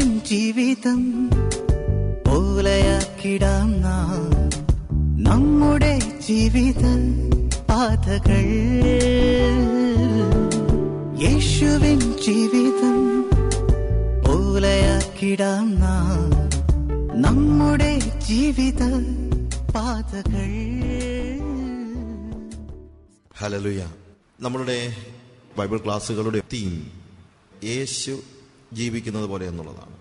യേശുവിൻ ജീവിതം പോലെയാക്കിടാം നാം നമ്മുടെ ജീവിത പാതകൾ. യേശുവിൻ ജീവിതം പോലെയാക്കിടാം നാം നമ്മുടെ ജീവിത പാതകൾ. ഹല്ലേലൂയ. നമ്മളുടെ ബൈബിൾ ക്ലാസ്സുകളുടെ തീം യേശു ജീവിക്കുന്നത് പോലെ എന്നുള്ളതാണ്.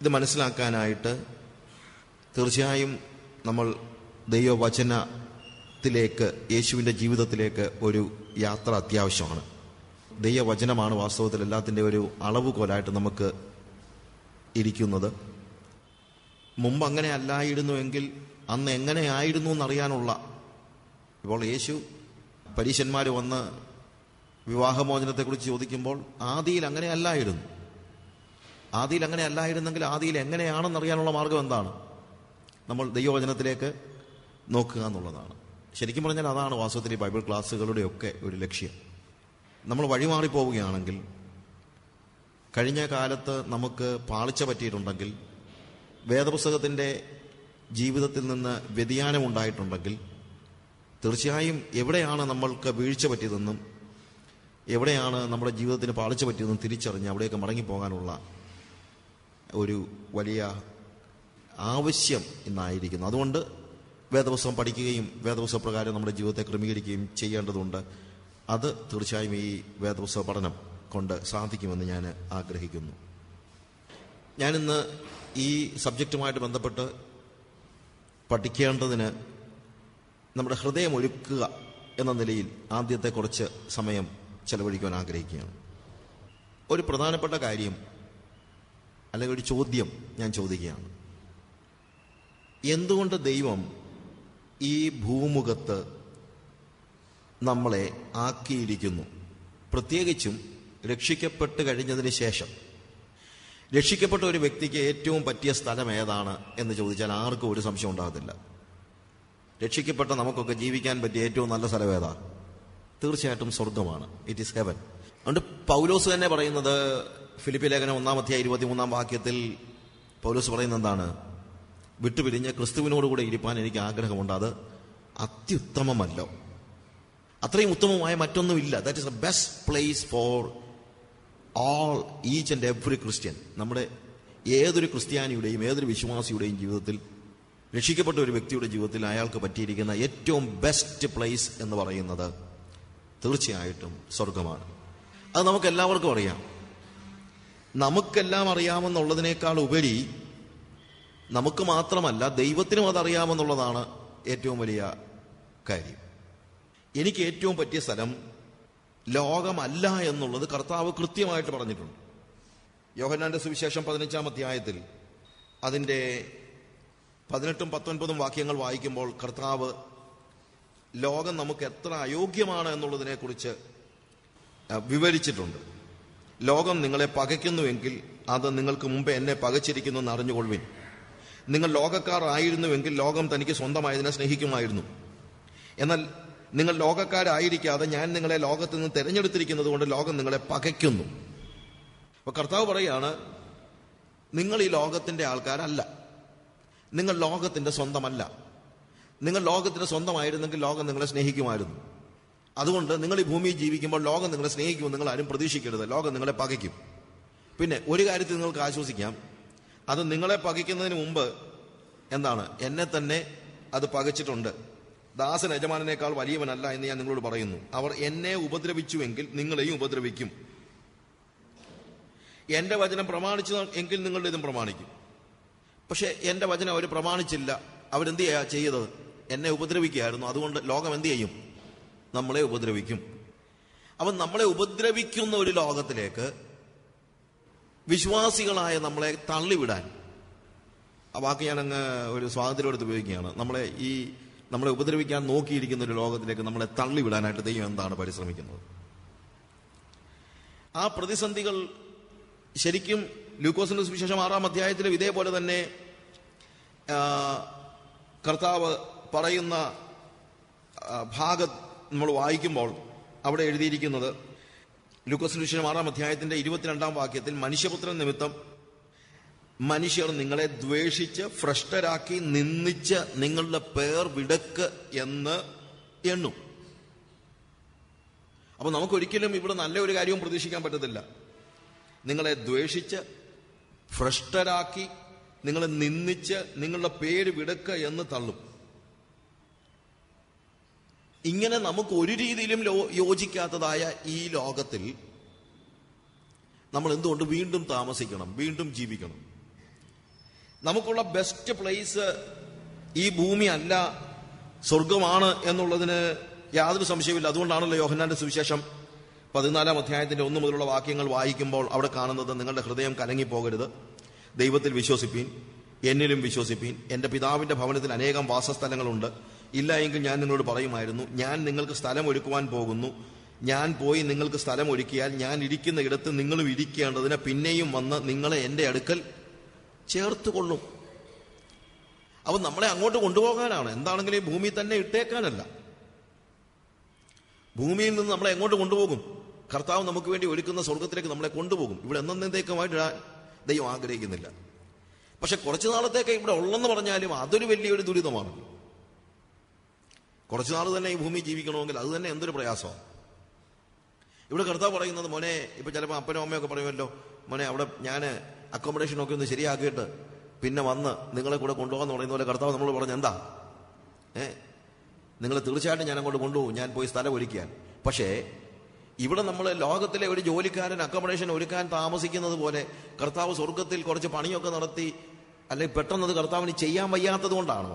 ഇത് മനസ്സിലാക്കാനായിട്ട് തീർച്ചയായും നമ്മൾ ദൈവവചനത്തിലേക്ക്, യേശുവിൻ്റെ ജീവിതത്തിലേക്ക് ഒരു യാത്ര അത്യാവശ്യമാണ്. ദൈവവചനമാണ് വാസ്തവത്തിൽ എല്ലാത്തിൻ്റെ ഒരു അളവുകോലായിട്ട് നമുക്ക് ഇരിക്കുന്നത്. മുമ്പ് അങ്ങനെ അല്ലായിരുന്നുവെങ്കിൽ അന്ന് എങ്ങനെയായിരുന്നു എന്നറിയാനുള്ള, ഇപ്പോൾ യേശു പരീശന്മാർ വന്ന് വിവാഹമോചനത്തെക്കുറിച്ച് ചോദിക്കുമ്പോൾ ആദിയിൽ അങ്ങനെ അല്ലായിരുന്നു. ആദിയിൽ അങ്ങനെ അല്ലായിരുന്നെങ്കിൽ ആദിയിൽ എങ്ങനെയാണെന്നറിയാനുള്ള മാർഗം എന്താണ്? നമ്മൾ ദൈവവചനത്തിലേക്ക് നോക്കുക എന്നുള്ളതാണ്. ശരിക്കും പറഞ്ഞാൽ അതാണ് വാസ്തവത്തിൽ ഈ ബൈബിൾ ക്ലാസ്സുകളുടെയൊക്കെ ഒരു ലക്ഷ്യം. നമ്മൾ വഴിമാറിപ്പോവുകയാണെങ്കിൽ, കഴിഞ്ഞ കാലത്ത് നമുക്ക് പാളിച്ച പറ്റിയിട്ടുണ്ടെങ്കിൽ, വേദപുസ്തകത്തിൻ്റെ ജീവിതത്തിൽ നിന്ന് വ്യതിയാനമുണ്ടായിട്ടുണ്ടെങ്കിൽ, തീർച്ചയായും എവിടെയാണ് നമ്മൾക്ക് വീഴ്ച പറ്റിയതെന്നും എവിടെയാണ് നമ്മുടെ ജീവിതത്തിന് പാളിച്ച പറ്റിയതെന്നും തിരിച്ചറിഞ്ഞ് അവിടേക്ക് മടങ്ങിപ്പോകാനുള്ള ഒരു വലിയ ആവശ്യം ഇന്നായിരിക്കുന്നു. അതുകൊണ്ട് വേദപുസ്തകം പഠിക്കുകയും വേദപുസ്തക പ്രകാരം നമ്മുടെ ജീവിതത്തെ ക്രമീകരിക്കുകയും ചെയ്യേണ്ടതുണ്ട്. അത് തീർച്ചയായും ഈ വേദപുസ്തക പഠനം കൊണ്ട് സാധിക്കുമെന്ന് ഞാൻ ആഗ്രഹിക്കുന്നു. ഞാനിന്ന് ഈ സബ്ജക്റ്റുമായിട്ട് ബന്ധപ്പെട്ട് പഠിക്കേണ്ടതിന് നമ്മുടെ ഹൃദയം ഒരുക്കുക എന്ന നിലയിൽ ആദ്യത്തെ കുറച്ച് സമയം ചെലവഴിക്കുവാൻ ആഗ്രഹിക്കുകയാണ്. ഒരു പ്രധാനപ്പെട്ട കാര്യം അല്ലെങ്കിൽ ഒരു ചോദ്യം ഞാൻ ചോദിക്കുകയാണ്. എന്തുകൊണ്ട് ദൈവം ഈ ഭൂമുഖത്ത് നമ്മളെ ആക്കിയിരിക്കുന്നു? പ്രത്യേകിച്ചും രക്ഷിക്കപ്പെട്ട് കഴിഞ്ഞതിന് ശേഷം രക്ഷിക്കപ്പെട്ട ഒരു വ്യക്തിക്ക് ഏറ്റവും പറ്റിയ സ്ഥലം ഏതാണ് എന്ന് ചോദിച്ചാൽ ആർക്കും ഒരു സംശയം ഉണ്ടാകത്തില്ല. രക്ഷിക്കപ്പെട്ട നമുക്കൊക്കെ ജീവിക്കാൻ പറ്റിയ ഏറ്റവും നല്ല സ്ഥലം ഏതാ? തീർച്ചയായിട്ടും സ്വർഗമാണ്. It is heaven. അതുകൊണ്ട് പൗലോസ് തന്നെ പറയുന്നത്, ഫിലിപ്പി ലേഖനം 1:23 പൗലോസ് പറയുന്നത് എന്താണ്? വിട്ടുപിരിഞ്ഞ് ക്രിസ്തുവിനോടുകൂടെ ഇരിപ്പാൻ എനിക്ക് ആഗ്രഹമുണ്ട്. അത് അത്യുത്തമമല്ലോ, അത്രയും ഉത്തമമായ മറ്റൊന്നുമില്ല. That is the best place for all each and every Christian. നമ്മുടെ ഏതൊരു ക്രിസ്ത്യാനിയുടെയും ഏതൊരു വിശ്വാസിയുടെയും ജീവിതത്തിൽ, രക്ഷിക്കപ്പെട്ട ഒരു വ്യക്തിയുടെ ജീവിതത്തിൽ അയാൾക്ക് പറ്റിയിരിക്കുന്ന ഏറ്റവും ബെസ്റ്റ് പ്ലേസ് എന്ന് പറയുന്നത് തീർച്ചയായിട്ടും സ്വർഗമാണ്. അത് നമുക്കെല്ലാവർക്കും അറിയാം. നമുക്കെല്ലാം അറിയാമെന്നുള്ളതിനേക്കാൾ ഉപരി നമുക്ക് മാത്രമല്ല ദൈവത്തിനും അതറിയാമെന്നുള്ളതാണ് ഏറ്റവും വലിയ കാര്യം. എനിക്ക് ഏറ്റവും പറ്റിയ സ്ഥലം ലോകമല്ല എന്നുള്ളത് കർത്താവ് കൃത്യമായിട്ട് പറഞ്ഞിട്ടുണ്ട്. യോഹന്നാന്റെ സുവിശേഷം 15-ാം അധ്യായത്തിൽ അതിൻ്റെ 18-19 വാക്യങ്ങൾ വായിക്കുമ്പോൾ കർത്താവ് ലോകം നമുക്ക് എത്ര അയോഗ്യമാണ് എന്നുള്ളതിനെക്കുറിച്ച് വിവരിച്ചിട്ടുണ്ട്. ലോകം നിങ്ങളെ പകയ്ക്കുന്നുവെങ്കിൽ അത് നിങ്ങൾക്ക് മുമ്പേ എന്നെ പകച്ചിരിക്കുന്നു എന്ന് അറിഞ്ഞുകൊള്ളുവിൻ. നിങ്ങൾ ലോകക്കാർ ആയിരുന്നുവെങ്കിൽ ലോകം തനിക്ക് സ്വന്തമായതിനെ സ്നേഹിക്കുമായിരുന്നു. എന്നാൽ നിങ്ങൾ ലോകക്കാരായിരിക്കാതെ ഞാൻ നിങ്ങളെ ലോകത്ത് നിന്ന് തിരഞ്ഞെടുത്തിരിക്കുന്നത് കൊണ്ട് ലോകം നിങ്ങളെ പകയ്ക്കുന്നു. അപ്പൊ കർത്താവ് പറയാണ്, നിങ്ങൾ ഈ ലോകത്തിന്റെ ആൾക്കാരല്ല, നിങ്ങൾ ലോകത്തിന്റെ സ്വന്തമല്ല. നിങ്ങൾ ലോകത്തിന്റെ സ്വന്തമായിരുന്നെങ്കിൽ ലോകം നിങ്ങളെ സ്നേഹിക്കുമായിരുന്നു. അതുകൊണ്ട് നിങ്ങൾ ഈ ഭൂമിയിൽ ജീവിക്കുമ്പോൾ ലോകം നിങ്ങളെ സ്നേഹിക്കുമെന്ന് നിങ്ങൾ ആരും പ്രതീക്ഷിക്കരുത്. ലോകം നിങ്ങളെ പകയ്ക്കും. പിന്നെ ഒരു കാര്യത്തിൽ നിങ്ങൾക്ക് ആശ്വസിക്കാം, അത് നിങ്ങളെ പകയ്ക്കുന്നതിന് മുമ്പ് എന്താണ്? എന്നെ തന്നെ അത് പകച്ചിട്ടുണ്ട്. ദാസൻ യജമാനേക്കാൾ വലിയവനല്ല എന്ന് ഞാൻ നിങ്ങളോട് പറയുന്നു. അവർ എന്നെ ഉപദ്രവിച്ചുവെങ്കിൽ നിങ്ങളെയും ഉപദ്രവിക്കും. എന്റെ വചനം പ്രമാണിച്ചു എങ്കിൽ നിങ്ങളുടെ ഇതും പ്രമാണിക്കും. പക്ഷെ എന്റെ വചനം അവർ പ്രമാണിച്ചില്ല. അവരെന്ത് ചെയ്തത്? എന്നെ ഉപദ്രവിക്കുകയായിരുന്നു. അതുകൊണ്ട് ലോകം എന്ത് ചെയ്യും? നമ്മളെ ഉപദ്രവിക്കും. അപ്പം നമ്മളെ ഉപദ്രവിക്കുന്ന ഒരു ലോകത്തിലേക്ക് വിശ്വാസികളായ നമ്മളെ തള്ളിവിടാൻ, ആ വാക്ക് ഞാനങ്ങ് ഒരു സ്വാതന്ത്ര്യമെടുത്ത് ഉപയോഗിക്കുകയാണ്, നമ്മളെ ഉപദ്രവിക്കാൻ നോക്കിയിരിക്കുന്ന ഒരു ലോകത്തിലേക്ക് നമ്മളെ തള്ളിവിടാനായിട്ട് ദൈവം എന്താണ് പരിശ്രമിക്കുന്നത്? ആ പ്രതിസന്ധികൾ ശരിക്കും ലൂക്കോസിന്റെ സുവിശേഷം 6-ാം അധ്യായത്തിലും ഇതേപോലെ തന്നെ കർത്താവ് പറയുന്ന ഭാഗം നമ്മൾ വായിക്കുമ്പോൾ അവിടെ എഴുതിയിരിക്കുന്നത്, ലൂക്കോസിന്റെ സുവിശേഷം 6-ാം അധ്യായത്തിന്റെ 22-ാം വാക്യത്തിൽ, മനുഷ്യപുത്രൻ നിമിത്തം മനുഷ്യർ നിങ്ങളെ ദ്വേഷിച്ച് ഭ്രഷ്ടരാക്കി നിന്ദിച്ച് നിങ്ങളുടെ പേർ വിടക്ക് എന്ന് എണ്ണും. അപ്പൊ നമുക്കൊരിക്കലും ഇവിടെ നല്ല ഒരു കാര്യവും പ്രതീക്ഷിക്കാൻ പറ്റത്തില്ല. നിങ്ങളെ ദ്വേഷിച്ച് ഭ്രഷ്ടരാക്കി നിങ്ങളെ നിന്ദിച്ച് നിങ്ങളുടെ പേര് വിടക്ക് എന്ന് തള്ളും. ഇങ്ങനെ നമുക്ക് ഒരു രീതിയിലും യോജിക്കാത്തതായ ഈ ലോകത്തിൽ നമ്മൾ എന്തുകൊണ്ട് വീണ്ടും താമസിക്കണം, വീണ്ടും ജീവിക്കണം? നമുക്കുള്ള ബെസ്റ്റ് പ്ലേസ് ഈ ഭൂമി അല്ല, സ്വർഗമാണ് എന്നുള്ളതിന് യാതൊരു സംശയമില്ല. അതുകൊണ്ടാണല്ലോ യോഹന്നാന്റെ സുവിശേഷം 14 അധ്യായത്തിന്റെ 1 മുതലുള്ള വാക്യങ്ങൾ വായിക്കുമ്പോൾ അവിടെ കാണുന്നത്, നിങ്ങളുടെ ഹൃദയം കലങ്ങിപ്പോകരുത്, ദൈവത്തിൽ വിശ്വസിപ്പീൻ, എന്നിലും വിശ്വസിപ്പീൻ. എന്റെ പിതാവിന്റെ ഭവനത്തിൽ അനേകം വാസസ്ഥലങ്ങളുണ്ട്. ഇല്ല എങ്കിൽ ഞാൻ നിങ്ങളോട് പറയുമായിരുന്നു. ഞാൻ നിങ്ങൾക്ക് സ്ഥലം ഒരുക്കുവാൻ പോകുന്നു. ഞാൻ പോയി നിങ്ങൾക്ക് സ്ഥലം ഒരുക്കിയാൽ ഞാൻ ഇരിക്കുന്ന ഇടത്ത് നിങ്ങളും ഇരിക്കേണ്ടതിന് പിന്നെയും വന്ന് നിങ്ങളെ എന്റെ അടുക്കൽ ചേർത്തുകൊള്ളും. അപ്പൊ നമ്മളെ അങ്ങോട്ട് കൊണ്ടുപോകാനാണ്. എന്താണെങ്കിലും ഈ ഭൂമി തന്നെ ഇട്ടേക്കാനല്ല. ഭൂമിയിൽ നിന്ന് നമ്മളെ എങ്ങോട്ട് കൊണ്ടുപോകും? കർത്താവ് നമുക്ക് വേണ്ടി ഒരുക്കുന്ന സ്വർഗത്തിലേക്ക് നമ്മളെ കൊണ്ടുപോകും. ഇവിടെ എന്നേക്കുമായിട്ട് ദൈവം ആഗ്രഹിക്കുന്നില്ല. പക്ഷെ കുറച്ചു നാളത്തേക്ക് ഇവിടെ ഉള്ളെന്ന് പറഞ്ഞാലും അതൊരു വലിയൊരു ദുരിതമാണ്. കുറച്ചു നാൾ തന്നെ ഈ ഭൂമി ജീവിക്കണമെങ്കിൽ അത് തന്നെ എന്തൊരു പ്രയാസമാണ്. ഇവിടെ കർത്താവ് പറയുന്നത്, മോനെ, ഇപ്പൊ ചിലപ്പോൾ അപ്പനോ അമ്മയൊക്കെ പറയുമല്ലോ, മോനെ അവിടെ ഞാൻ അക്കോമഡേഷനൊക്കെ ഒന്ന് ശരിയാക്കിയിട്ട് പിന്നെ വന്ന് നിങ്ങളെ കൂടെ കൊണ്ടുപോകാന്ന് പറയുന്ന പോലെ കർത്താവ് നമ്മളോട് പറഞ്ഞ എന്താ, നിങ്ങൾ തീർച്ചയായിട്ടും ഞാൻ അങ്ങോട്ട് കൊണ്ടുപോകും, ഞാൻ പോയി സ്ഥലം ഒരുക്കിയാൽ. പക്ഷേ ഇവിടെ നമ്മൾ ലോകത്തിലെ ഒരു ജോലിക്കാരൻ അക്കോമഡേഷൻ ഒരുക്കാൻ താമസിക്കുന്നത് പോലെ കർത്താവ് സ്വർഗത്തിൽ കുറച്ച് പണിയൊക്കെ നടത്തി, അല്ലെങ്കിൽ പെട്ടെന്നത് കർത്താവിന് ചെയ്യാൻ വയ്യാത്തത് കൊണ്ടാണോ?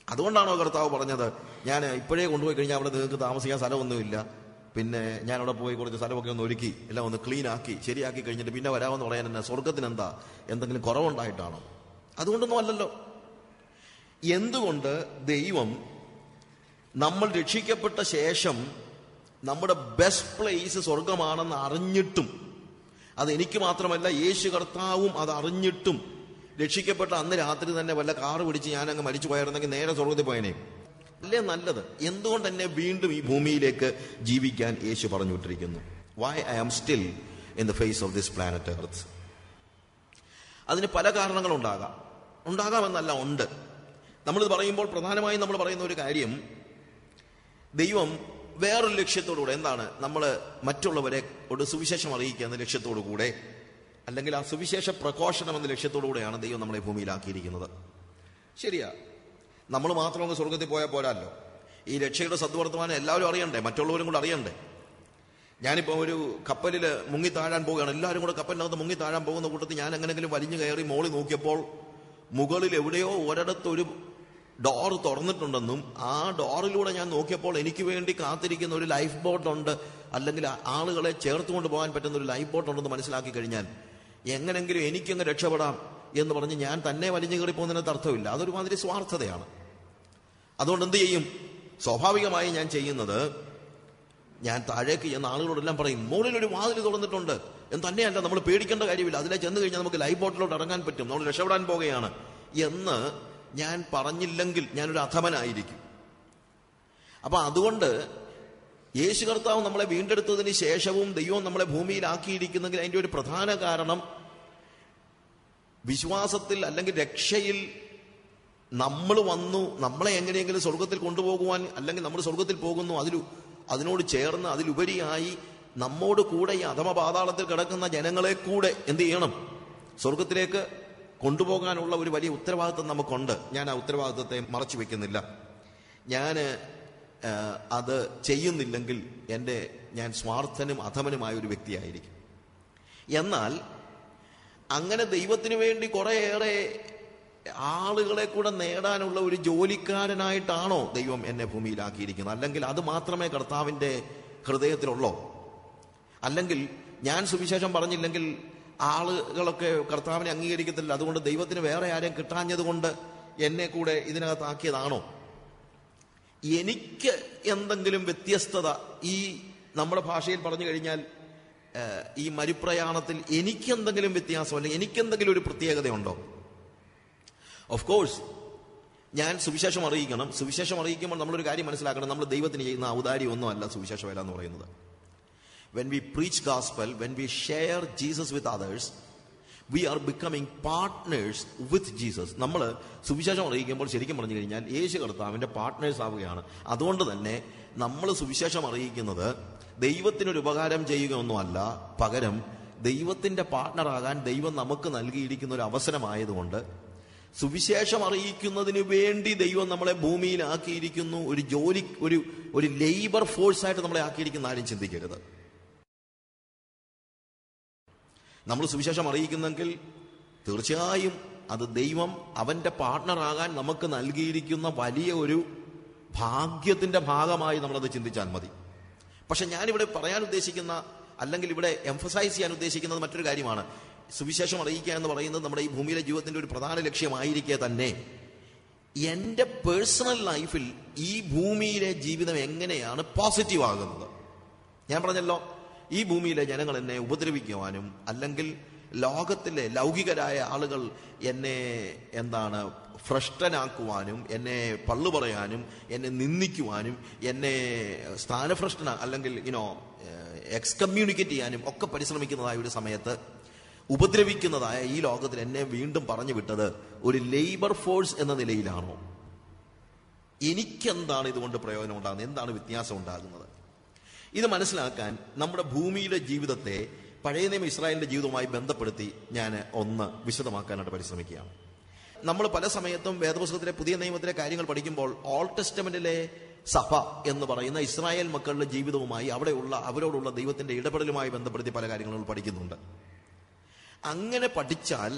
അതുകൊണ്ടാണോ കർത്താവ് പറഞ്ഞത്, ഞാൻ ഇപ്പോഴേ കൊണ്ടുപോയി കഴിഞ്ഞാൽ അവിടെ നിങ്ങൾക്ക് താമസിക്കാൻ സ്ഥലമൊന്നുമില്ല, പിന്നെ ഞാൻ അവിടെ പോയി കുറച്ച് സ്ഥലമൊക്കെ ഒന്ന് ഒരുക്കി എല്ലാം ഒന്ന് ക്ലീൻ ആക്കി ശരിയാക്കി കഴിഞ്ഞിട്ട് പിന്നെ വരാമെന്ന് പറയാൻ തന്നെ സ്വർഗത്തിന് എന്താ എന്തെങ്കിലും കുറവുണ്ടായിട്ടാണോ? അതുകൊണ്ടൊന്നും അല്ലല്ലോ. എന്തുകൊണ്ട് ദൈവം നമ്മൾ രക്ഷിക്കപ്പെട്ട ശേഷം നമ്മുടെ ബെസ്റ്റ് പ്ലേസ് സ്വർഗമാണെന്ന് അറിഞ്ഞിട്ടും, അത് എനിക്ക് മാത്രമല്ല യേശു കർത്താവും അത് അറിഞ്ഞിട്ടും, രക്ഷിക്കപ്പെട്ട അന്ന് രാത്രി തന്നെ വല്ല കാറ് പിടിച്ച് ഞാൻ അങ്ങ് മരിച്ചു പോയായിരുന്നെങ്കിൽ നേരെ സ്വർഗത്തിൽ പോയനെ അല്ലേ നല്ലത്? എന്തുകൊണ്ട് എന്നെ വീണ്ടും ഈ ഭൂമിയിലേക്ക് ജീവിക്കാൻ യേശു പറഞ്ഞു വിട്ടിരിക്കുന്നു? Why I am still in the face of this planet earth? അതിന് പല ഉണ്ടാകാമെന്നല്ല, ഉണ്ട്. നമ്മളിത് പറയുമ്പോൾ പ്രധാനമായും നമ്മൾ പറയുന്ന ഒരു കാര്യം, ദൈവം വേറൊരു ലക്ഷ്യത്തോടുകൂടെ, എന്താണ്, നമ്മൾ മറ്റുള്ളവരെ ഒരു സുവിശേഷം അറിയിക്കുക എന്ന ലക്ഷ്യത്തോടു കൂടെ, അല്ലെങ്കിൽ ആ സുവിശേഷ പ്രഘോഷണം എന്ന ലക്ഷ്യത്തോടു കൂടെയാണ് ദൈവം നമ്മളെ ഭൂമിയിലാക്കിയിരിക്കുന്നത്. ശരിയാ, നമ്മൾ മാത്രം അങ്ങ് സ്വർഗത്തിൽ പോയാൽ പോരാല്ലോ. ഈ രക്ഷയുടെ സദ്വർത്തമാനം എല്ലാവരും അറിയണ്ടേ, മറ്റുള്ളവരും കൂടെ അറിയണ്ടേ. ഞാനിപ്പോൾ ഒരു കപ്പലിൽ മുങ്ങിത്താഴാൻ പോവുകയാണ്, എല്ലാവരും കൂടെ കപ്പലിനകത്ത് മുങ്ങിത്താഴാൻ പോകുന്ന കൂട്ടത്തിൽ ഞാൻ എങ്ങനെങ്കിലും വലിഞ്ഞു കയറി മോളിൽ നോക്കിയപ്പോൾ മുകളിൽ എവിടെയോ ഒരിടത്തൊരു ഡോർ തുറന്നിട്ടുണ്ടെന്നും ആ ഡോറിലൂടെ ഞാൻ നോക്കിയപ്പോൾ എനിക്ക് വേണ്ടി കാത്തിരിക്കുന്ന ഒരു ലൈഫ് ബോട്ട് ഉണ്ട്, അല്ലെങ്കിൽ ആളുകളെ ചേർത്തുകൊണ്ട് പോകാൻ പറ്റുന്ന ഒരു ലൈഫ് ബോട്ട് ഉണ്ടെന്ന് മനസ്സിലാക്കി കഴിഞ്ഞാൽ എങ്ങനെങ്കിലും എനിക്കങ്ങ് രക്ഷപ്പെടാം എന്ന് പറഞ്ഞ് ഞാൻ തന്നെ വലിഞ്ഞു കയറി പോകുന്നതിനകത്ത് അർത്ഥമില്ല. അതൊരുമാതിരി സ്വാർത്ഥതയാണ്. അതുകൊണ്ട് എന്ത് ചെയ്യും? സ്വാഭാവികമായി ഞാൻ ചെയ്യുന്നത്, ഞാൻ താഴേക്ക് ചെന്ന ആളുകളോടെല്ലാം പറയും, മുകളിലൊരു വാതിൽ തുറന്നിട്ടുണ്ട് എന്ന്. തന്നെയല്ല, നമ്മൾ പേടിക്കേണ്ട കാര്യമില്ല, അതിലെ ചെന്ന് കഴിഞ്ഞാൽ നമുക്ക് ലൈഫ് ബോട്ടിലോട്ട് ഇറങ്ങാൻ പറ്റും, നമ്മൾ രക്ഷപ്പെടാൻ പോകുകയാണ് എന്ന് ഞാൻ പറഞ്ഞില്ലെങ്കിൽ ഞാനൊരു അധമനായിരിക്കും. അപ്പൊ അതുകൊണ്ട് യേശു കർത്താവ് നമ്മളെ വീണ്ടെടുത്തതിന് ശേഷവും ദൈവം നമ്മളെ ഭൂമിയിലാക്കിയിരിക്കുന്നെങ്കിൽ അതിന്റെ ഒരു പ്രധാന കാരണം, വിശ്വാസത്തിൽ അല്ലെങ്കിൽ രക്ഷയിൽ നമ്മൾ വന്നു, നമ്മളെ എങ്ങനെയെങ്കിലും സ്വർഗത്തിൽ കൊണ്ടുപോകുവാൻ, അല്ലെങ്കിൽ നമ്മൾ സ്വർഗത്തിൽ പോകുന്നു, അതിനോട് ചേർന്ന് അതിലുപരിയായി നമ്മോട് കൂടെ ഈ അധമ പാതാളത്തിൽ കിടക്കുന്ന ജനങ്ങളെ കൂടെ എന്ത് ചെയ്യണം? സ്വർഗത്തിലേക്ക് കൊണ്ടുപോകാനുള്ള ഒരു വലിയ ഉത്തരവാദിത്വം നമുക്കുണ്ട്. ഞാൻ ആ ഉത്തരവാദിത്വത്തെ മറച്ചു വെക്കുന്നില്ല. ഞാൻ അത് ചെയ്യുന്നില്ലെങ്കിൽ ഞാൻ സ്വാർത്ഥനും അധമനുമായ ഒരു വ്യക്തിയായിരിക്കും. എന്നാൽ അങ്ങനെ ദൈവത്തിന് വേണ്ടി കുറേയേറെ ആളുകളെ കൂടെ നേടാനുള്ള ഒരു ജോലിക്കാരനായിട്ടാണോ ദൈവം എന്നെ ഭൂമിയിലാക്കിയിരിക്കുന്നത്? അല്ലെങ്കിൽ അത് മാത്രമേ കർത്താവിൻ്റെ ഹൃദയത്തിലുള്ളോ? അല്ലെങ്കിൽ ഞാൻ സുവിശേഷം പറഞ്ഞില്ലെങ്കിൽ ആളുകളൊക്കെ കർത്താവിനെ അംഗീകരിക്കത്തില്ല, അതുകൊണ്ട് ദൈവത്തിന് വേറെ ആരെയും കിട്ടാഞ്ഞത് കൊണ്ട് എന്നെ കൂടെ ഇതിനകത്താക്കിയതാണോ? എനിക്ക് എന്തെങ്കിലും വ്യത്യസ്തത, ഈ നമ്മുടെ ഭാഷയിൽ പറഞ്ഞു കഴിഞ്ഞാൽ ഈ മരുപ്രയാണത്തിൽ എനിക്കെന്തെങ്കിലും വ്യത്യാസം, അല്ലെങ്കിൽ എനിക്കെന്തെങ്കിലും ഒരു പ്രത്യേകതയുണ്ടോ? ഓഫ് കോഴ്സ് ഞാൻ സുവിശേഷം അറിയിക്കണം. സുവിശേഷം അറിയിക്കുമ്പോൾ നമ്മളൊരു കാര്യം മനസ്സിലാക്കണം, നമ്മൾ ദൈവത്തിന് ചെയ്യുന്ന ഔദാര്യം ഒന്നും അല്ല സുവിശേഷ വേല എന്ന് പറയുന്നത്. When we preach gospel, when we share Jesus with others, we are becoming partners with Jesus. നമ്മൾ സുവിശേഷം അറിയിക്കുമ്പോൾ ശരിക്കും പറഞ്ഞു കഴിഞ്ഞാൽ യേശു കർത്താവിന്റെ പാർട്ട്നേഴ്സ് ആവുകയാണ്. അതുകൊണ്ട് തന്നെ നമ്മൾ സുവിശേഷം അറിയിക്കുന്നത് ദൈവത്തിനൊരു ഉപകാരം ചെയ്യുകയൊന്നുമല്ല, പകരം ദൈവത്തിന്റെ പാർട്ട്ണറാകാൻ ദൈവം നമുക്ക് നൽകിയിരിക്കുന്ന ഒരു അവസരമായതുകൊണ്ട് സുവിശേഷം അറിയിക്കുന്നതിന് വേണ്ടി ദൈവം നമ്മളെ ഭൂമിയിലാക്കിയിരിക്കുന്നു. ഒരു ജോലി, ഒരു ലേബർ ഫോഴ്സായിട്ട് നമ്മളെ ആക്കിയിരിക്കുന്ന ആരും ചിന്തിക്കരുത്. നമ്മൾ സുവിശേഷം അറിയിക്കുന്നെങ്കിൽ തീർച്ചയായും അത് ദൈവം അവന്റെ പാർട്ട്ണറാകാൻ നമുക്ക് നൽകിയിരിക്കുന്ന വലിയ ഒരു ഭാഗ്യത്തിന്റെ ഭാഗമായി നമ്മളത് ചിന്തിച്ചാൽ മതി. പക്ഷെ ഞാനിവിടെ പറയാൻ ഉദ്ദേശിക്കുന്ന, അല്ലെങ്കിൽ ഇവിടെ എംഫസൈസ് ചെയ്യാൻ ഉദ്ദേശിക്കുന്നത് മറ്റൊരു കാര്യമാണ്. സുവിശേഷം അറിയിക്കുക എന്ന് പറയുന്നത് നമ്മുടെ ഈ ഭൂമിയിലെ ജീവിതത്തിന്റെ ഒരു പ്രധാന ലക്ഷ്യമായിരിക്കെ തന്നെ എന്റെ പേഴ്സണൽ ലൈഫിൽ ഈ ഭൂമിയിലെ ജീവിതം എങ്ങനെയാണ് പോസിറ്റീവ് ആകുന്നത്. ഞാൻ പറഞ്ഞല്ലോ, ഈ ഭൂമിയിലെ ജനങ്ങൾ എന്നെ ഉപദ്രവിക്കുവാനും, അല്ലെങ്കിൽ ലോകത്തിലെ ലൗകികരായ ആളുകൾ എന്നെ ഭ്രഷ്ടനാക്കുവാനും, എന്നെ പള്ളു പറയാനും, എന്നെ നിന്ദിക്കുവാനും, എന്നെ അല്ലെങ്കിൽ എക്സ്കമ്മ്യൂണിക്കേറ്റ് ചെയ്യാനും ഒക്കെ പരിശ്രമിക്കുന്നതായ ഒരു സമയത്ത് ഉപദ്രവിക്കുന്നതായ ഈ ലോകത്തിൽ എന്നെ വീണ്ടും പറഞ്ഞു വിട്ടത് ഒരു ലേബർ ഫോഴ്സ് എന്ന നിലയിലാണോ? എനിക്കെന്താണ് ഇതുകൊണ്ട് പ്രയോജനം ഉണ്ടാകുന്നത്? എന്താണ് വ്യത്യാസം ഉണ്ടാകുന്നത്? ഇത് മനസ്സിലാക്കാൻ നമ്മുടെ ഭൂമിയിലെ ജീവിതത്തെ പഴയ നിയമ ഇസ്രായേലിന്റെ ജീവിതവുമായി ബന്ധപ്പെടുത്തി ഞാൻ ഒന്ന് വിശദമാക്കാനായിട്ട് പരിശ്രമിക്കുകയാണ്. നമ്മൾ പല സമയത്തും വേദപുസ്തകത്തിലെ പുതിയ നിയമത്തിലെ കാര്യങ്ങൾ പഠിക്കുമ്പോൾ ഓൾഡ് ടെസ്റ്റമെന്റിലെ സഭ എന്ന് പറയുന്ന ഇസ്രായേൽ മക്കളുടെ ജീവിതവുമായി അവരോടുള്ള ദൈവത്തിന്റെ ഇടപെടലുമായി ബന്ധപ്പെടുത്തി പല കാര്യങ്ങളും പഠിക്കുന്നുണ്ട്. അങ്ങനെ പഠിച്ചാൽ,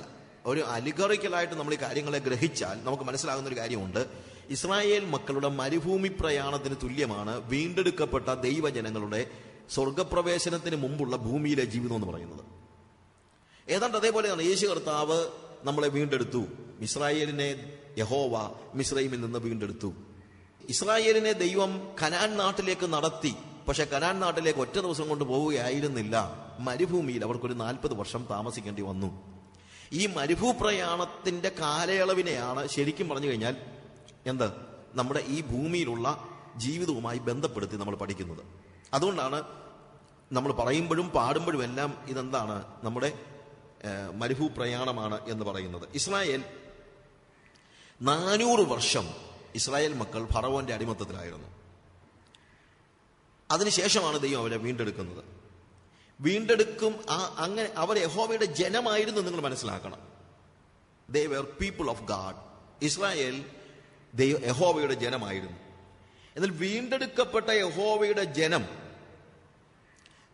ഒരു അലിഗറിക്കലായിട്ട് നമ്മൾ ഈ കാര്യങ്ങളെ ഗ്രഹിച്ചാൽ നമുക്ക് മനസ്സിലാകുന്ന ഒരു കാര്യമുണ്ട്. ഇസ്രായേൽ മക്കളുടെ മരുഭൂമി പ്രയാണത്തിന് തുല്യമാണ് വീണ്ടെടുക്കപ്പെട്ട ദൈവജനങ്ങളുടെ സ്വർഗപ്രവേശനത്തിന് മുമ്പുള്ള ഭൂമിയിലെ ജീവിതം എന്ന് പറയുന്നത്. ഏതാണ്ട് അതേപോലെയാണ് യേശു കർത്താവ് നമ്മളെ വീണ്ടെടുത്തു. ഇസ്രായേലിനെ യഹോവ മിസ്രൈമിൽ നിന്ന് വീണ്ടെടുത്തു. ഇസ്രായേലിനെ ദൈവം കനാൻ നാട്ടിലേക്ക് നടത്തി. പക്ഷെ കനാൻ നാട്ടിലേക്ക് ഒറ്റ ദിവസം കൊണ്ട് പോവുകയായിരുന്നില്ല. മരുഭൂമിയിൽ അവർക്കൊരു 40 വർഷം താമസിക്കേണ്ടി വന്നു. ഈ മരുഭൂപ്രയാണത്തിന്റെ കാലയളവിനെയാണ് ശരിക്കും പറഞ്ഞു കഴിഞ്ഞാൽ നമ്മുടെ ഈ ഭൂമിയിലുള്ള ജീവിതവുമായി ബന്ധപ്പെടുത്തി നമ്മൾ പഠിക്കുന്നത്. അതുകൊണ്ടാണ് നമ്മൾ പറയുമ്പോഴും പാടുമ്പോഴും എല്ലാം ഇതെന്താണ്, നമ്മുടെ മരുഭൂപ്രയാണമാണ് എന്ന് പറയുന്നത്. ഇസ്രായേൽ 400 വർഷം ഇസ്രായേൽ മക്കൾ ഫറവോന്റെ അടിമത്തത്തിലായിരുന്നു. അതിനുശേഷമാണ് ദൈവം അവരെ വീണ്ടെടുക്കുന്നത്. അങ്ങനെ അവർ യഹോവയുടെ ജനമായിരുന്നു. നിങ്ങൾ മനസ്സിലാക്കണം, they were people of God. Israel യഹോവയുടെ ജനമായിരുന്നു. എന്നാൽ വീണ്ടെടുക്കപ്പെട്ട യഹോവയുടെ ജനം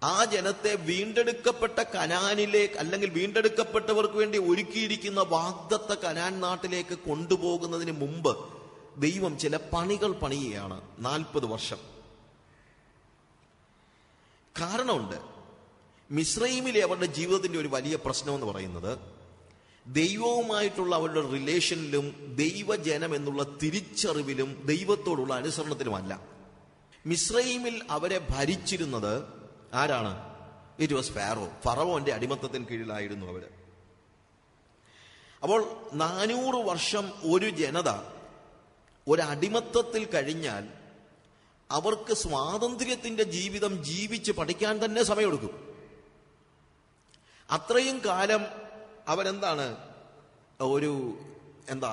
ആ ജനത്തെ വീണ്ടെടുക്കപ്പെട്ട കനാനിലേക്ക്, അല്ലെങ്കിൽ വീണ്ടെടുക്കപ്പെട്ടവർക്ക് വേണ്ടി ഒരുക്കിയിരിക്കുന്ന വാഗ്ദത്ത കനാൻ നാട്ടിലേക്ക് കൊണ്ടുപോകുന്നതിന് മുമ്പ് ദൈവം ചില പണികൾ പണിയുകയാണ് 40 വർഷം. കാരണമുണ്ട്. മിസ്രൈമിലെ അവരുടെ ജീവിതത്തിന്റെ ഒരു വലിയ പ്രശ്നം എന്ന് പറയുന്നത് ദൈവവുമായിട്ടുള്ള അവരുടെ റിലേഷനിലും ദൈവജനം എന്നുള്ള തിരിച്ചറിവിലും ദൈവത്തോടുള്ള അനുസരണത്തിലുമല്ല. മിസ്രൈമിൽ അവരെ ഭരിച്ചിരുന്നത് ആരാണ്? ഇറ്റ് വാസ് ഫറവോന്റെ അടിമത്തത്തിന് കീഴിലായിരുന്നു അവര്. അപ്പോൾ 400 വർഷം ഒരു ജനത ഒരു അടിമത്തത്തിൽ കഴിഞ്ഞാൽ അവർക്ക് സ്വാതന്ത്ര്യത്തിന്റെ ജീവിതം ജീവിച്ച് പഠിക്കാൻ തന്നെ സമയമെടുക്കും. അത്രയും കാലം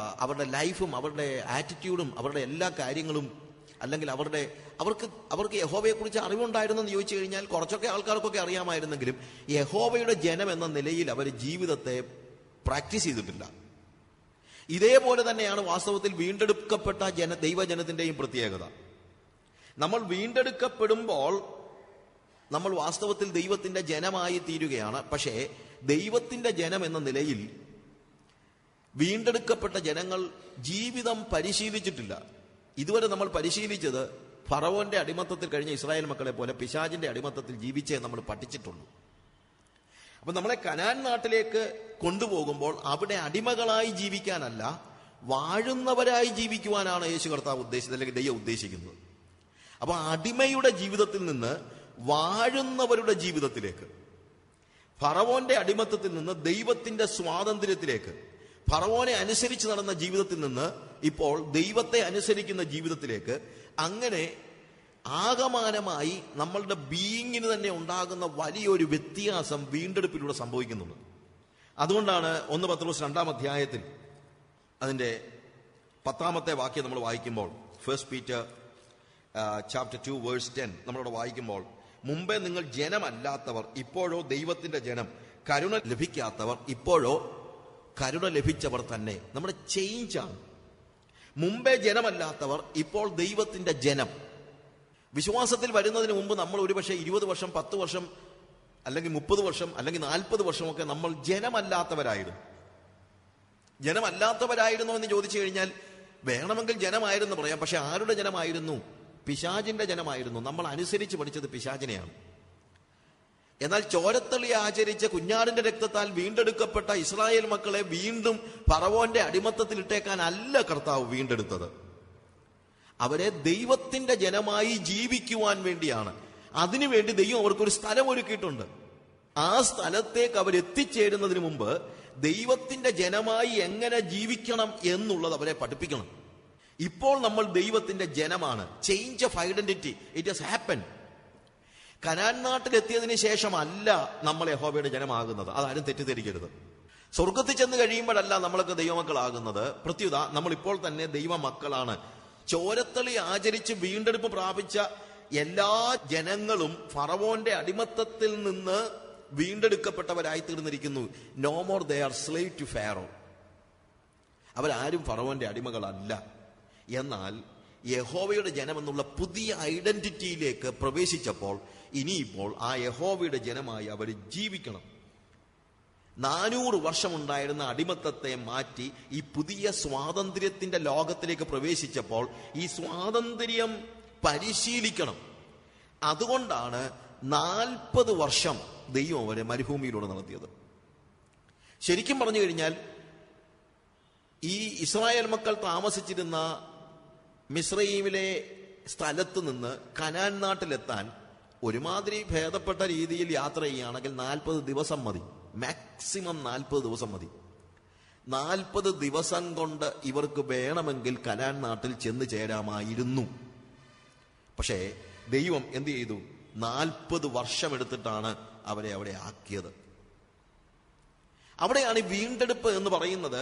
അവരുടെ ലൈഫും അവരുടെ ആറ്റിറ്റ്യൂഡും അവരുടെ എല്ലാ കാര്യങ്ങളും, അല്ലെങ്കിൽ അവർക്ക് യഹോവയെ കുറിച്ച് അറിവുണ്ടായിരുന്നെന്ന് ചോദിച്ചു കഴിഞ്ഞാൽ കുറച്ചൊക്കെ ആൾക്കാർക്കൊക്കെ അറിയാമായിരുന്നെങ്കിലും യഹോവയുടെ ജനം എന്ന നിലയിൽ അവർ ജീവിതത്തെ പ്രാക്ടീസ് ചെയ്തിട്ടില്ല. ഇതേപോലെ തന്നെയാണ് വാസ്തവത്തിൽ വീണ്ടെടുക്കപ്പെട്ട ദൈവജനത്തിന്റെയും പ്രത്യേകത. നമ്മൾ വീണ്ടെടുക്കപ്പെടുമ്പോൾ നമ്മൾ വാസ്തവത്തിൽ ദൈവത്തിന്റെ ജനമായി തീരുകയാണ്. പക്ഷേ ദൈവത്തിന്റെ ജനം എന്ന നിലയിൽ വീണ്ടെടുക്കപ്പെട്ട ജനങ്ങൾ ജീവിതം പരിശീലിച്ചിട്ടില്ല. ഇതുവരെ നമ്മൾ പരിശീലിച്ചത് ഫറവോന്റെ അടിമത്തത്തിൽ കഴിഞ്ഞ ഇസ്രായേൽ മക്കളെ പോലെ പിശാചിന്റെ അടിമത്തത്തിൽ ജീവിച്ചേ നമ്മൾ പഠിച്ചിട്ടുള്ളൂ. അപ്പൊ നമ്മളെ കനാൻ നാട്ടിലേക്ക് കൊണ്ടുപോകുമ്പോൾ അവിടെ അടിമകളായി ജീവിക്കാനല്ല, വാഴുന്നവരായി ജീവിക്കുവാനാണ് യേശു കർത്താവ് ഉദ്ദേശിച്ചത്, അല്ലെങ്കിൽ ദൈവം ഉദ്ദേശിക്കുന്നത്. അപ്പൊ അടിമയുടെ ജീവിതത്തിൽ നിന്ന് വാഴുന്നവരുടെ ജീവിതത്തിലേക്ക്, ഫറവോന്റെ അടിമത്തത്തിൽ നിന്ന് ദൈവത്തിന്റെ സ്വാതന്ത്ര്യത്തിലേക്ക്, ഫറവോനെ അനുസരിച്ച് നടന്ന ജീവിതത്തിൽ നിന്ന് ഇപ്പോൾ ദൈവത്തെ അനുസരിക്കുന്ന ജീവിതത്തിലേക്ക്, അങ്ങനെ ആകമാനമായി നമ്മളുടെ ബീയിങ്ങിന് തന്നെ ഉണ്ടാകുന്ന വലിയൊരു വ്യത്യാസം വീണ്ടെടുപ്പിലൂടെ സംഭവിക്കുന്നുണ്ട്. അതുകൊണ്ടാണ് 1 പത്രോസ് 2-ാം അധ്യായത്തിൽ അതിന്റെ 10-ാമത്തെ വാക്യം നമ്മൾ വായിക്കുമ്പോൾ, 1 Peter chapter 2 verse 10 നമ്മളോട് വായിക്കുമ്പോൾ, മുമ്പേ നിങ്ങൾ ജനമല്ലാത്തവർ ഇപ്പോഴോ ദൈവത്തിന്റെ ജനം, കരുണ ലഭിക്കാത്തവർ ഇപ്പോഴോ കരുണ ലഭിച്ചവർ തന്നെ. നമ്മുടെ ചേഞ്ചാണ്. മുമ്പേ ജനമല്ലാത്തവർ ഇപ്പോൾ ദൈവത്തിന്റെ ജനം. വിശ്വാസത്തിൽ വരുന്നതിന് മുമ്പ് നമ്മൾ ഒരുപക്ഷെ 20 വർഷം 10 വർഷം അല്ലെങ്കിൽ 30 വർഷം അല്ലെങ്കിൽ 40 വർഷമൊക്കെ നമ്മൾ ജനമല്ലാത്തവരായിരുന്നു. ജനമല്ലാത്തവരായിരുന്നോ എന്ന് ചോദിച്ചു കഴിഞ്ഞാൽ വേണമെങ്കിൽ ജനമായിരുന്നു പറയാം. പക്ഷെ ആരുടെ ജനമായിരുന്നു? പിശാചിന്റെ ജനമായിരുന്നു. നമ്മൾ അനുസരിച്ച് പഠിച്ചത് പിശാചിനെയാണ്. എന്നാൽ ചോരത്തളി ആചരിച്ച കുഞ്ഞാടിന്റെ രക്തത്താൽ വീണ്ടെടുക്കപ്പെട്ട ഇസ്രായേൽ മക്കളെ വീണ്ടും ഫറവോന്റെ അടിമത്തത്തിൽ ഇട്ടേക്കാനല്ല കർത്താവ് വീണ്ടെടുത്തത്. അവരെ ദൈവത്തിന്റെ ജനമായി ജീവിക്കുവാൻ വേണ്ടിയാണ്. അതിനുവേണ്ടി ദൈവം അവർക്കൊരു സ്ഥലം ഒരുക്കിയിട്ടുണ്ട്. ആ സ്ഥലത്തേക്ക് അവരെത്തിച്ചേരുന്നതിന് മുമ്പ് ദൈവത്തിന്റെ ജനമായി എങ്ങനെ ജീവിക്കണം എന്നുള്ളത് അവരെ പഠിപ്പിക്കണം. ഇപ്പോൾ നമ്മൾ ദൈവത്തിന്റെ ജനമാണ്. Change of identity, it has happen. Canaan നാട്ടിലെത്തിയതിനു ശേഷമല്ല നമ്മൾ യഹോവയുടെ ജനമാകുന്നത്. അതാരും തെറ്റിദ്ധരിക്കരുത്. സ്വർഗത്തിൽ ചെന്ന് കഴിയുമ്പോഴല്ല നമ്മളൊക്കെ ദൈവമക്കളാകുന്നത്. പ്രത്യുത നമ്മളിപ്പോൾ തന്നെ ദൈവമക്കളാണ്. ചോരത്തളി ആചരിച്ച് വീണ്ടെടുപ്പ് പ്രാപിച്ച എല്ലാ ജനങ്ങളും ഫറവോന്റെ അടിമത്തത്തിൽ നിന്ന് വീണ്ടെടുക്കപ്പെട്ടവരായി തീർന്നിരിക്കുന്നു. No more they are slave to pharaoh. അവരാരും ഫറവോന്റെ അടിമകളല്ല. എന്നാൽ യഹോവയുടെ ജനമെന്നുള്ള പുതിയ ഐഡന്റിറ്റിയിലേക്ക് പ്രവേശിച്ചപ്പോൾ ഇനിയിപ്പോൾ ആ യഹോവയുടെ ജനമായി അവർ ജീവിക്കണം. 400 വർഷമുണ്ടായിരുന്ന അടിമത്തത്തെ മാറ്റി ഈ പുതിയ സ്വാതന്ത്ര്യത്തിന്റെ ലോകത്തിലേക്ക് പ്രവേശിച്ചപ്പോൾ ഈ സ്വാതന്ത്ര്യം പരിശീലിക്കണം. അതുകൊണ്ടാണ് 40 വർഷം ദൈവം അവരെ മരുഭൂമിയിലൂടെ നടത്തിയത്. ശരിക്കും പറഞ്ഞു കഴിഞ്ഞാൽ ഈ ഇസ്രായേൽ മക്കൾ താമസിച്ചിരുന്ന മിസ്രയീമിലെ സ്ഥലത്ത് നിന്ന് കനാൻ നാട്ടിലെത്താൻ ഒരുമാതിരി ഭേദപ്പെട്ട രീതിയിൽ യാത്ര ചെയ്യുകയാണെങ്കിൽ 40 ദിവസം മതി. മാക്സിമം 40 ദിവസം മതി. 40 ദിവസം കൊണ്ട് ഇവർക്ക് വേണമെങ്കിൽ കനാൻ നാട്ടിൽ ചെന്ന് ചേരാമായിരുന്നു. പക്ഷേ ദൈവം എന്ത് ചെയ്തു? 40 വർഷം എടുത്തിട്ടാണ് അവരെ അവിടെ ആക്കിയത്. അവിടെയാണ് വീണ്ടെടുപ്പ് എന്ന് പറയുന്നത്.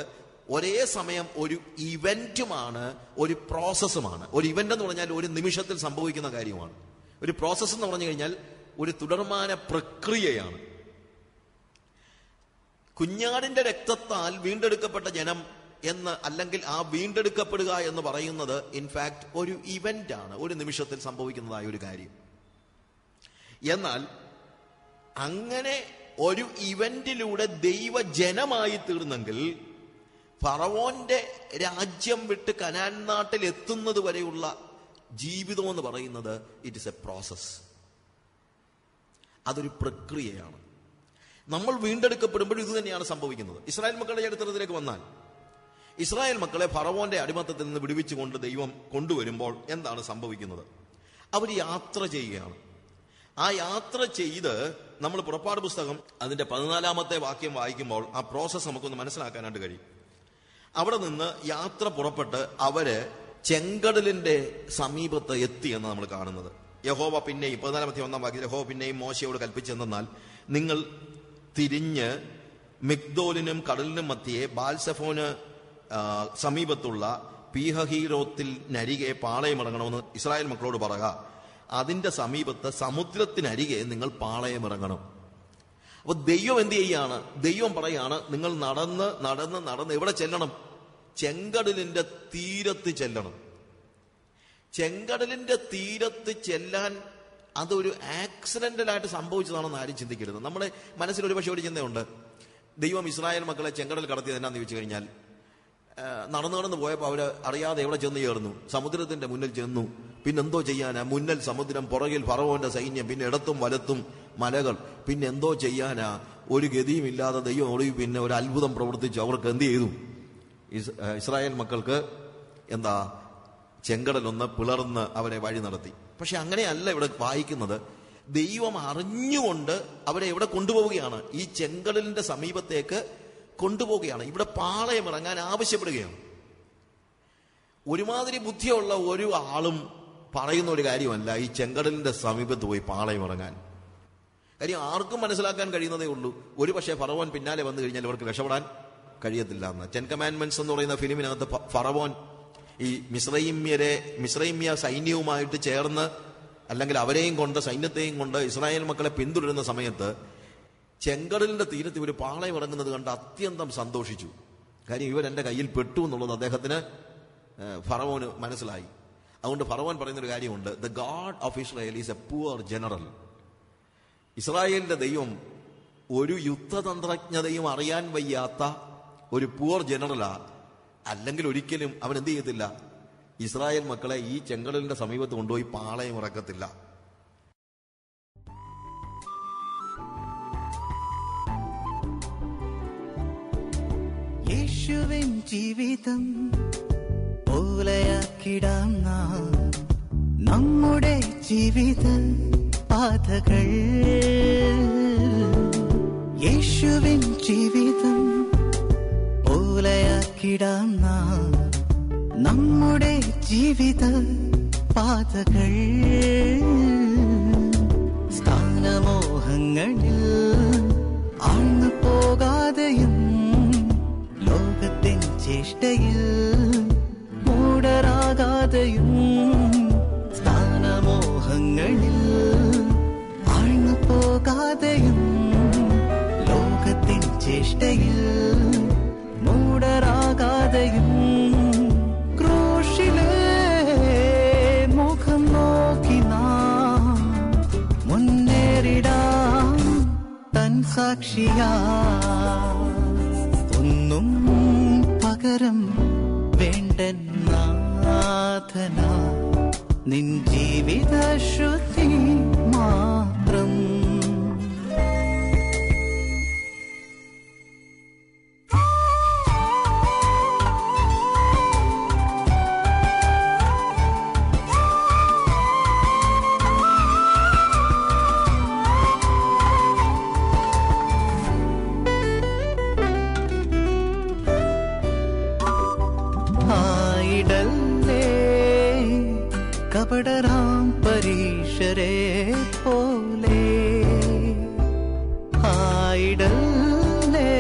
ഒരേ സമയം ഒരു ഇവന്റുമാണ്, ഒരു പ്രോസസ്സുമാണ്. ഒരു ഇവന്റ് എന്ന് പറഞ്ഞാൽ ഒരു നിമിഷത്തിൽ സംഭവിക്കുന്ന കാര്യമാണ്. ഒരു പ്രോസസ് എന്ന് പറഞ്ഞു കഴിഞ്ഞാൽ ഒരു തുടർമാന പ്രക്രിയയാണ്. കുഞ്ഞാടിന്റെ രക്തത്താൽ വീണ്ടെടുക്കപ്പെട്ട ജനം എന്ന് അല്ലെങ്കിൽ ആ വീണ്ടെടുക്കപ്പെടുക എന്ന് പറയുന്നത് ഇൻഫാക്ട് ഒരു ഇവന്റ് ആണ്, ഒരു നിമിഷത്തിൽ സംഭവിക്കുന്നതായ ഒരു കാര്യം. എന്നാൽ അങ്ങനെ ഒരു ഇവന്റിലൂടെ ദൈവജനമായി തീർന്നെങ്കിൽ ഫറവോന്റെ രാജ്യം വിട്ട് കനാൻ നാട്ടിൽ എത്തുന്നത് വരെയുള്ള ജീവിതം എന്ന് പറയുന്നത് ഇറ്റ് ഇസ് എ പ്രോസസ്. അതൊരു പ്രക്രിയയാണ്. നമ്മൾ വീണ്ടെടുക്കപ്പെടുമ്പോൾ ഇത് തന്നെയാണ് സംഭവിക്കുന്നത്. ഇസ്രായേൽ മക്കളുടെ ചരിത്രത്തിലേക്ക് വന്നാൽ ഇസ്രായേൽ മക്കളെ ഫറവോന്റെ അടിമത്തത്തിൽ നിന്ന് വിടുവിച്ചുകൊണ്ട് ദൈവം കൊണ്ടുവരുമ്പോൾ എന്താണ് സംഭവിക്കുന്നത്? അവർ യാത്ര ചെയ്യുകയാണ്. ആ യാത്ര ചെയ്ത് നമ്മൾ പുറപ്പാട് പുസ്തകം അതിന്റെ 14-ാമത്തെ വാക്യം വായിക്കുമ്പോൾ ആ പ്രോസസ് നമുക്കൊന്ന് മനസ്സിലാക്കാനായിട്ട് കഴിയും. അവിടെ നിന്ന് യാത്ര പുറപ്പെട്ട് അവര് ചെങ്കടലിന്റെ സമീപത്ത് എത്തി എന്ന് നമ്മൾ കാണുന്നത്. യഹോവ പിന്നെയും 14-ാം വാക്യത്തിൽ യഹോവ പിന്നെയും മോശയോട് കൽപ്പിച്ചെന്നാൽ, നിങ്ങൾ തിരിഞ്ഞ് മിഗ്ദോലിനും കടലിനും മധ്യേ ബാൽസഫോന് സമീപത്തുള്ള പീഹഹീരോത്തിൽ നരികെ പാളയമിറങ്ങണമെന്ന് ഇസ്രായേൽ മക്കളോട് പറയുക. അതിന്റെ സമീപത്ത് സമുദ്രത്തിനരികെ നിങ്ങൾ പാളയമിറങ്ങണം. അപ്പൊ ദൈവം എന്ത് ചെയ്യാണ്? ദൈവം പറയാണ്, നിങ്ങൾ നടന്ന് നടന്ന് നടന്ന് എവിടെ ചെല്ലണം? ചെങ്കടലിന്റെ തീരത്ത് ചെല്ലണം. ചെങ്കടലിന്റെ തീരത്ത് ചെല്ലാൻ അതൊരു ആക്സിഡന്റലായിട്ട് സംഭവിച്ചതാണെന്ന് ആരും ചിന്തിക്കരുത്. നമ്മുടെ മനസ്സിൽ ഒരു പക്ഷേ ഒരു ചിന്തയുണ്ട്, ദൈവം ഇസ്രായേൽ മക്കളെ ചെങ്കടൽ കടത്തിയത് എന്നാന്ന് ചോദിച്ചു കഴിഞ്ഞാൽ നടന്നു നടന്ന് പോയപ്പോൾ അവര് അറിയാതെ എവിടെ ചെന്ന് ചേർന്നു? സമുദ്രത്തിന്റെ മുന്നിൽ ചെന്നു. പിന്നെന്തോ ചെയ്യാനാ? മുന്നിൽ സമുദ്രം, പുറകിൽ ഫറവോന്റെ സൈന്യം, പിന്നെ ഇടത്തും വലത്തും മലകൾ. പിന്നെ എന്തോ ചെയ്യാനാ? ഒരു ഗതിയും ഇല്ലാതെ ദൈവം ഒളിവ് പിന്നെ ഒരു അത്ഭുതം പ്രവർത്തിച്ചു. അവർക്ക് എന്ത് ചെയ്തു? ഇസ്രായേൽ മക്കൾക്ക് എന്താ ചെങ്കടലൊന്ന് പിളർന്ന് അവരെ വഴി നടത്തി. പക്ഷെ അങ്ങനെയല്ല ഇവിടെ വായിക്കുന്നത്. ദൈവം അറിഞ്ഞുകൊണ്ട് അവരെ എവിടെ കൊണ്ടുപോവുകയാണ്? ഈ ചെങ്കടലിന്റെ സമീപത്തേക്ക് കൊണ്ടുപോവുകയാണ്. ഇവിടെ പാളയം ഇറങ്ങാൻ ആവശ്യപ്പെടുകയാണ്. ഒരുമാതിരി ബുദ്ധിയുള്ള ഒരു ആളും പറയുന്ന ഒരു കാര്യമല്ല ഈ ചെങ്കടലിന്റെ സമീപത്ത് പോയി പാളയം ഇറങ്ങാൻ. കാര്യം ആർക്കും മനസ്സിലാക്കാൻ കഴിയുന്നതേ ഉള്ളൂ. ഒരു പക്ഷേ ഫറവോൻ പിന്നാലെ വന്നു കഴിഞ്ഞാൽ ഇവർക്ക് രക്ഷപ്പെടാൻ കഴിയത്തില്ല എന്ന്. 10 കമാൻഡ്മെന്റ്സ് എന്ന് പറയുന്ന ഫിലിമിനകത്ത് ഫറവോൻ ഈ മിസ്രൈമ്യ സൈന്യവുമായിട്ട് ചേർന്ന്, അല്ലെങ്കിൽ അവരെയും കൊണ്ട്, സൈന്യത്തെയും കൊണ്ട് ഇസ്രായേൽ മക്കളെ പിന്തുടരുന്ന സമയത്ത് ചെങ്കടലിന്റെ തീരത്ത് ഇവർ പാളയം ഇറങ്ങുന്നത് കണ്ട് അത്യന്തം സന്തോഷിച്ചു. കാര്യം ഇവരെന്റെ കയ്യിൽ പെട്ടു എന്നുള്ളത് അദ്ദേഹത്തിന്, ഫറവോന് മനസ്സിലായി. അതുകൊണ്ട് ഫറവോൻ പറയുന്നൊരു കാര്യമുണ്ട്, the God of Israel is A poor general. ഇസ്രായേലിന്റെ ദൈവം ഒരു യുദ്ധതന്ത്രജ്ഞതയും അറിയാൻ വയ്യാത്ത ഒരു പുവർ ജനറലാ. അല്ലെങ്കിൽ ഒരിക്കലും അവൻ എന്ത് ചെയ്യത്തില്ല, ഇസ്രായേൽ മക്കളെ ഈ ചെങ്കടലിന്റെ സമീപത്ത് കൊണ്ടുപോയി പാളയം ഇറക്കത്തില്ല. യേശുവിൻ ജീവിതം പോലെയാക്കിടാം നാം നമ്മുടെ ജീവിത പാതകൾ. യേശുവിൻ ജീവിതം പോലെയാക്കിടാം നാം നമ്മുടെ ജീവിത പാതകൾ. സ്ഥാനമോഹങ്ങളിൽ ആഴ്ന്നു പോകാതെയും ലോകത്തിൻ ചേഷ്ടയിൽ മൂടരാകാതെയും, സ്ഥാനമോഹങ്ങളിൽ ആഴ്ന്നു പോകാതെയും ലോകത്തിൻ ചേഷ്ടയിൽ മൂടരാകാതെയും, ക്രൂശിലെ മുഖം നോക്കി നാം മുന്നേറിടാം തൻ സാക്ഷിയാ. ഒന്നും പകരം വേണ്ടെന്നാഥന, നിൻ ജീവിത ശ്രുതി മാത്രം. കപടരാം പരീശരെ പോലെ ആയിടല്ലേ,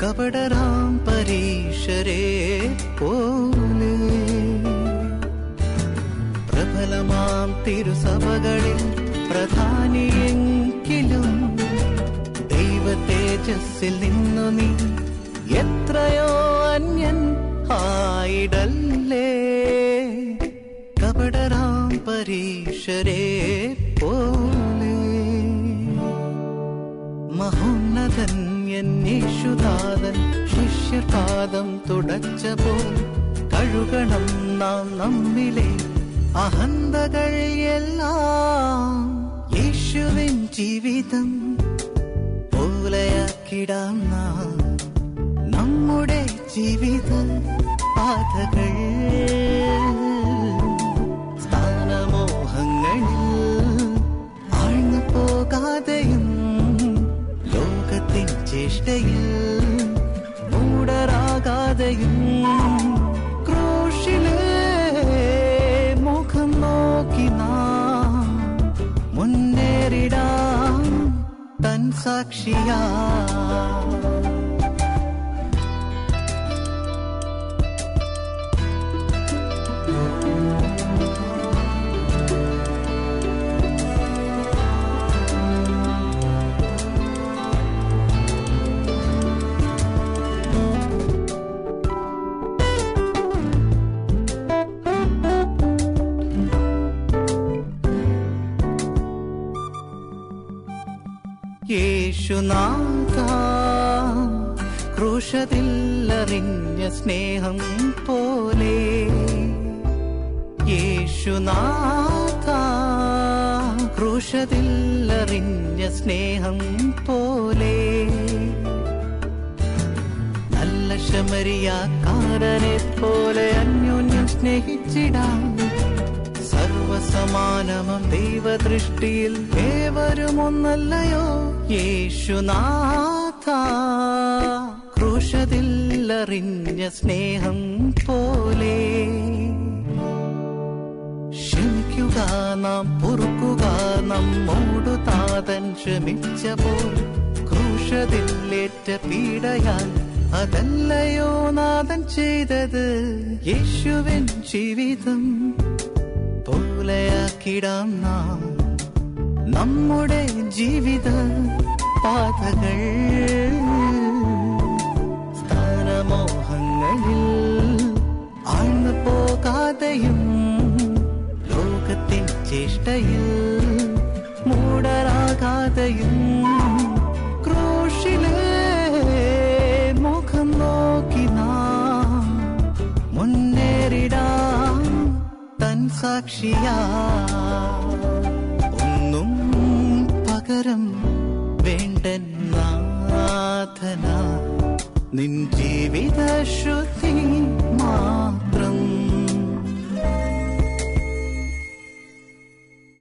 കപടരാം പരീശരെ പോലെ. പ്രബലമാം തിരുസഭകളിൽ പ്രധാനിയെങ്കിലും ദൈവ തേജസ്സിൽ നിന്നു നീ എത്രയോ അന്യൻ ആയിടല്ലേ, കപടരാം പരീശരെ പോലെ. മഹോന്നതൻ യേശുനാഥൻ ശിഷ്യപാദം തുടച്ചപ്പോൾ കഴുകണം നാം നമ്മിലെ അഹന്തകൾ എല്ലാം. യേശുവിൻ ജീവിതം പോലെയാക്കിടാം നാം നമ്മുടെ ജീവിത പാതകൾ. ആഴ്ന്നു പോകാതെയും ലോകത്തിൻ ചേഷ്ടയിൽ മൂടരാകാതെയും, ക്രൂശിലെ മുഖം നോക്കി നാം മുന്നേറിടാം തൻ സാക്ഷിയാ. യേശുനാഥ ക്രൂശത്തിലറിഞ്ഞ സ്നേഹം പോലെ, യേശുനാഥ ക്രൂശത്തിലറിഞ്ഞ സ്നേഹം പോലെ. നല്ല ശമരിയാക്കാരനെ പോലെ അന്യോന്യം സ്നേഹിച്ചിടാം. സർവസമാനമം ദൈവദൃഷ്ടിയിൽ ഏവരും ഒന്നല്ലയോ. യേശുനാഥ ക്രൂശത്തിലറിഞ്ഞ സ്നേഹം പോലെ. ക്ഷമിക്കുക നാം പൊറുക്കുക നമ്മോടു താതൻ ക്ഷമിച്ചപ്പോൾ ക്രൂശതിലേറ്റ പീഡയാൽ അതല്ലയോ നാഥൻ ചെയ്തത്. യേശുവിൻ ജീവിതം പോലെയാക്കിടാം നാം നമ്മുടെ ജീവിത പാതകൾ. സ്ഥാനമോഹങ്ങളിൽ ആഴ്ന്നു പോകാതെയും ലോകത്തിൻ ചേഷ്ടയിൽ മൂടരാകാതെയും ക്രൂശിലെ മുഖം നോക്കി നാം മുന്നേറിടാം തൻ സാക്ഷിയാ. ഒന്നും പകരം വേണ്ടെന്നാഥന നിൻ